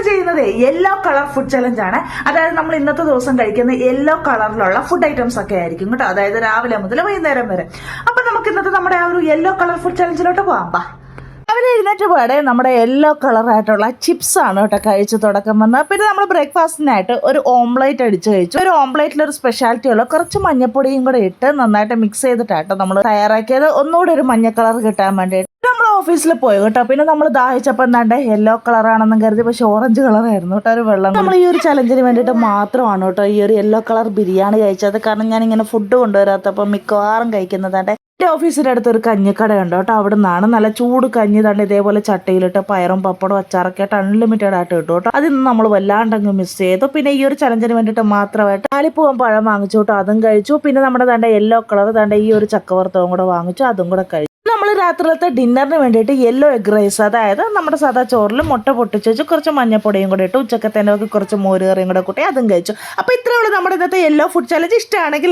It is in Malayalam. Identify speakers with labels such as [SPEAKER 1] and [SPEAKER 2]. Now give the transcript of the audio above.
[SPEAKER 1] ചെയ്യുന്നത് യെല്ലോ കളർ ഫുഡ് ചലഞ്ച് ആണ്. അതായത് നമ്മൾ ഇന്നത്തെ ദിവസം കഴിക്കുന്ന യെല്ലോ കളറിലുള്ള ഫുഡ് ഐറ്റംസ് ഒക്കെ ആയിരിക്കും കേട്ടോ. അതായത് രാവിലെ മുതൽ വൈകുന്നേരം വരെ. അപ്പൊ നമുക്ക് ഇന്നത്തെ നമ്മുടെ ആ ഒരു യെല്ലോ കളർ ഫുഡ് ചലഞ്ചിലോട്ട് പോകാം. അവര് എഴുന്നേറ്റ് പാടെ നമ്മുടെ യെല്ലോ കളറായിട്ടുള്ള ചിപ്സ് ആണ് കേട്ടോ കഴിച്ച് തുടക്കം വന്നത്. പിന്നെ നമ്മൾ ബ്രേക്ക്ഫാസ്റ്റിനായിട്ട് ഒരു ഓംലേറ്റ് അടിച്ച് കഴിച്ചു. ഒരു ഓംലേറ്റിൽ ഒരു സ്പെഷ്യാലിറ്റി ഉള്ള കുറച്ച് മഞ്ഞപ്പൊടിയും കൂടെ ഇട്ട് നന്നായിട്ട് മിക്സ് ചെയ്തിട്ടാട്ടോ നമ്മൾ തയ്യാറാക്കിയത്. ഒന്നുകൂടെ ഒരു മഞ്ഞ കളർ കിട്ടാൻ വേണ്ടിയിട്ട് നമ്മൾ ഓഫീസിൽ പോയി കേട്ടോ. പിന്നെ നമ്മൾ ദാഹിച്ചപ്പോൾ എന്താണ്ട് യെല്ലോ കളറാണെന്നും കരുതി, പക്ഷെ ഓറഞ്ച് കളറായിരുന്നു കേട്ടോ. ഒരു വെള്ളം നമ്മൾ ഈ ഒരു ചലഞ്ചിന് വേണ്ടിയിട്ട് മാത്രമാണ് കേട്ടോ ഈ ഒരു യെല്ലോ കളർ ബിരിയാണി കഴിച്ചത്. കാരണം ഞാൻ ഇങ്ങനെ ഫുഡ് കൊണ്ടുവരാത്തപ്പോൾ മിക്കവാറും കഴിക്കുന്നതാണ്ട് ഓഫീസിന്റെ അടുത്ത് ഒരു കഞ്ഞിക്കടയുണ്ട് കേട്ടോ. അവിടെ നിന്നാണ് നല്ല ചൂട് കഞ്ഞി തന്നെ ഇതേപോലെ ചട്ടയിലിട്ട് പയറും പപ്പടവും അച്ചാറൊക്കെ ആയിട്ട് അൺലിമിറ്റഡ് ആയിട്ട് കിട്ടും കേട്ടോ. അതിന്ന് നമ്മൾ വല്ലാണ്ടങ്ങ് മിസ് ചെയ്തു. പിന്നെ ഈ ഒരു ചലഞ്ചിന് വേണ്ടിയിട്ട് മാത്രമായിട്ട് ആലിപ്പൂവൻ പഴം വാങ്ങിച്ചു കേട്ടോ. അതും കഴിച്ചു. പിന്നെ നമ്മുടെ തന്റെ യെല്ലോ കളർ തന്റെ ഈ ഒരു ചക്കവറുത്തവും കൂടെ വാങ്ങിച്ചു. അതും കൂടെ കഴിച്ചു. നമ്മൾ രാത്രിയിലത്തെ ഡിന്നറിന് വേണ്ടിയിട്ട് യെല്ലോ എഗ് റൈസ്, അതായത് നമ്മുടെ സാധാ ചോറിൽ മുട്ട പൊട്ടിച്ച് വെച്ച് കുറച്ച് മഞ്ഞപ്പൊടിയും കൂടെ ഇട്ട് ഉച്ചക്കത്തേനൊക്കെ കുറച്ച് മോര് കറിയും കൂടെ കൂട്ടി അതും കഴിച്ചു. അപ്പോൾ ഇത്രയേ ഉള്ളൂ നമ്മുടെ ഇന്നത്തെ യെല്ലോ ഫുഡ് ചലഞ്ച്. ഇഷ്ടമാണെങ്കിൽ